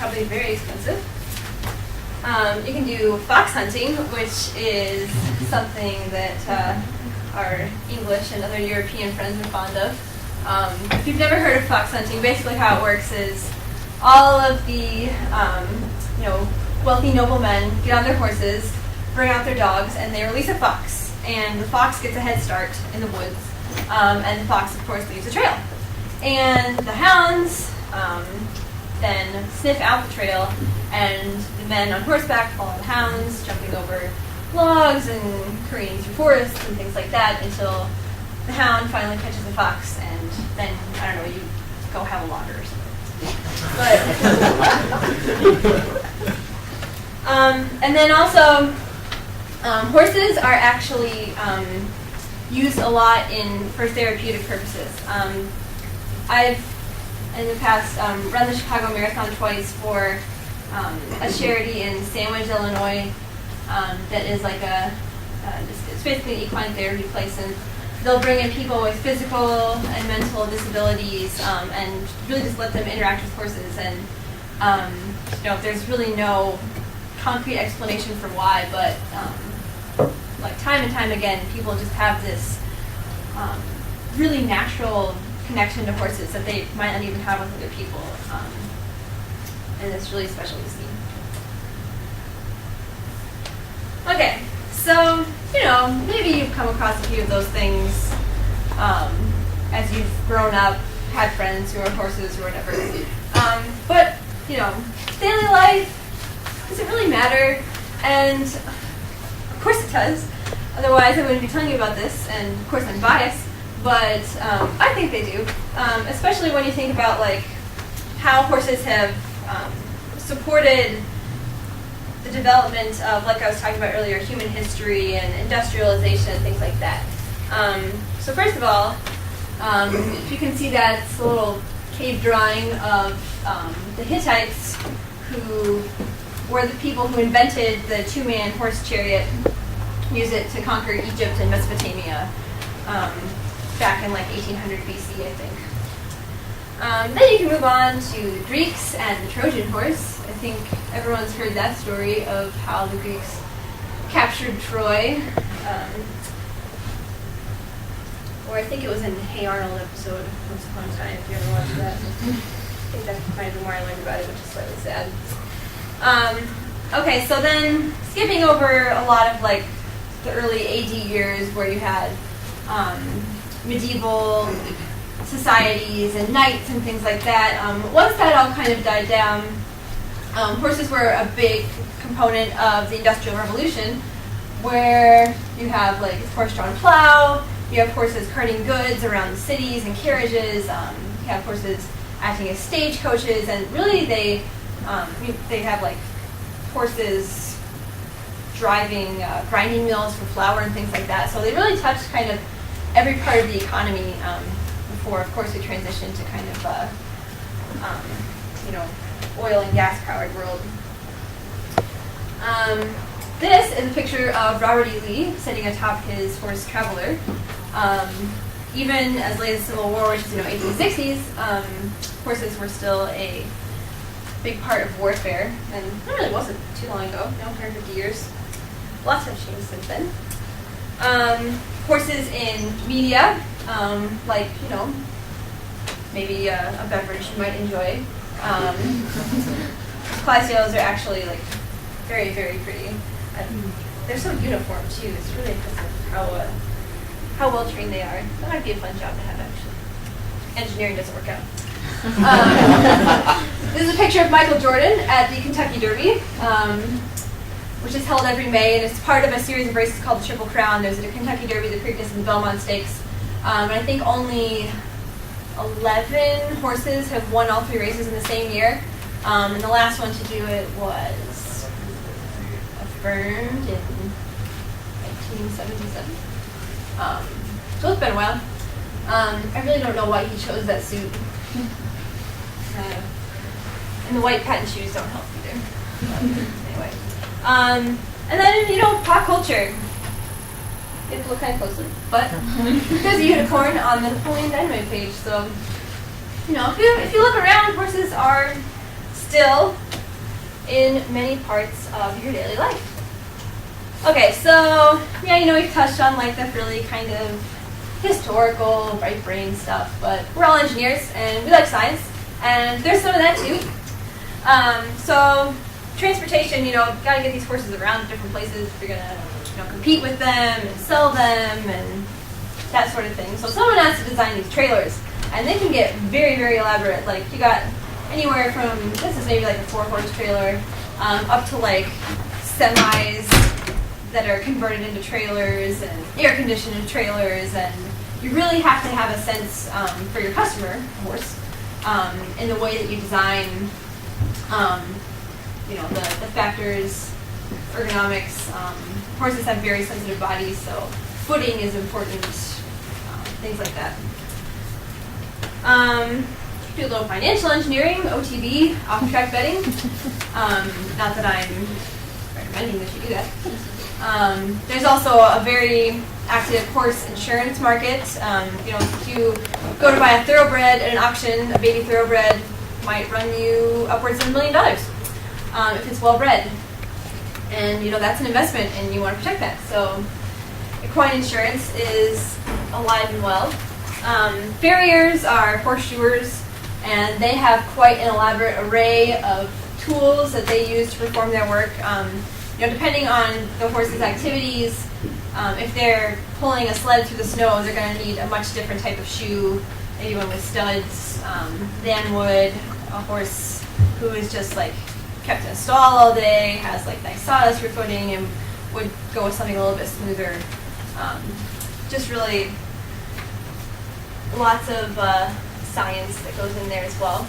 probably very expensive. You can do fox hunting, which is something that our English and other European friends are fond of. If you've never heard of fox hunting, basically how it works is all of the wealthy noblemen get on their horses, bring out their dogs, and they release a fox. And the fox gets a head start in the woods, and the fox, of course, leaves a trail. And the hounds then sniff out the trail, and the men on horseback follow the hounds, jumping over logs and careening through forests and things like that until the hound finally catches the fox, and then, I don't know, you go have a lager or something. And then also, horses are actually used a lot for therapeutic purposes. I've, in the past, run the Chicago Marathon twice for a charity in Sandwich, Illinois, that is like it's basically an equine therapy place, and they'll bring in people with physical and mental disabilities, and really just let them interact with horses. And there's really no concrete explanation for why, but like time and time again, people just have this really natural connection to horses that they might not even have with other people, and it's really special to see. Okay, so maybe you've come across a few of those things as you've grown up, had friends who are horses or whatever. But daily life, does it really matter? And of course it does. Otherwise, I wouldn't be telling you about this. And of course, I'm biased, but I think they do. Especially when you think about like how horses have supported the development of, like I was talking about earlier, human history and industrialization and things like that. So first of all, if you can see that, it's a little cave drawing of the Hittites, who were the people who invented the two-man horse chariot, used it to conquer Egypt and Mesopotamia back in like 1800 BC, I think. Then you can move on to Greeks and the Trojan horse. I think everyone's heard that story of how the Greeks captured Troy. Or I think it was in the Hey Arnold episode Once Upon a Time, if you ever watched that. I think that might have been where I learned about it, which is slightly sad. Okay, so then skipping over a lot of like the early AD years where you had medieval societies and knights and things like that. Once that all kind of died down, horses were a big component of the Industrial Revolution, where you have like a horse-drawn plow, you have horses carting goods around the cities and carriages, you have horses acting as stagecoaches, and really they have like horses driving grinding mills for flour and things like that. So they really touched kind of every part of the economy before, of course, we transitioned to kind of oil and gas powered world. This is a picture of Robert E. Lee sitting atop his horse Traveler. Even as late as the Civil War, which is 1860s, horses were still a big part of warfare, and that really wasn't too long ago, 150 years. Lots have changed since then. Horses in media, like, maybe a beverage you might enjoy. Classios are actually like very, very pretty. They're so uniform too. It's really impressive how well trained they are. That might be a fun job to have, actually. Engineering doesn't work out. This is a picture of Michael Jordan at the Kentucky Derby, which is held every May, and it's part of a series of races called the Triple Crown. There's the Kentucky Derby, the Preakness, and the Belmont Stakes. And I think only 11 horses have won all 3 races in the same year. And the last one to do it was affirmed in 1977. So it's been a while. I really don't know why he chose that suit. And the white patent shoes don't help either. Anyway. And then, pop culture. You have to look kind of closely. But there's a unicorn on the Napoleon Dynamite page. So, if you look around, horses are still in many parts of your daily life. Okay, so yeah, we've touched on like the really kind of historical, right brain stuff, but we're all engineers and we like science, and there's some of that too. So transportation, got to get these horses around different places if you're gonna, compete with them and sell them and that sort of thing. So someone has to design these trailers, and they can get very, very elaborate. Like you got anywhere from, this is maybe like a 4-horse trailer, up to like semis that are converted into trailers and air-conditioned trailers, and you really have to have a sense for your customer, of course, in the way that you design, the factors, ergonomics. Horses have very sensitive bodies, so footing is important, things like that. Do a little financial engineering, OTB, off-track betting. Not that I'm recommending that you do that. There's also a very active horse insurance market. If you go to buy a thoroughbred at an auction, a baby thoroughbred might run you upwards of $1 million if it's well bred. And that's an investment, and you want to protect that. So equine insurance is alive and well. Farriers are horseshoers, and they have quite an elaborate array of tools that they use to perform their work. Depending on the horse's activities, if they're pulling a sled through the snow, they're going to need a much different type of shoe, maybe one with studs, than would a horse who is just like kept in a stall all day, has like nice sawdust for footing, and would go with something a little bit smoother. Just really lots of science that goes in there as well.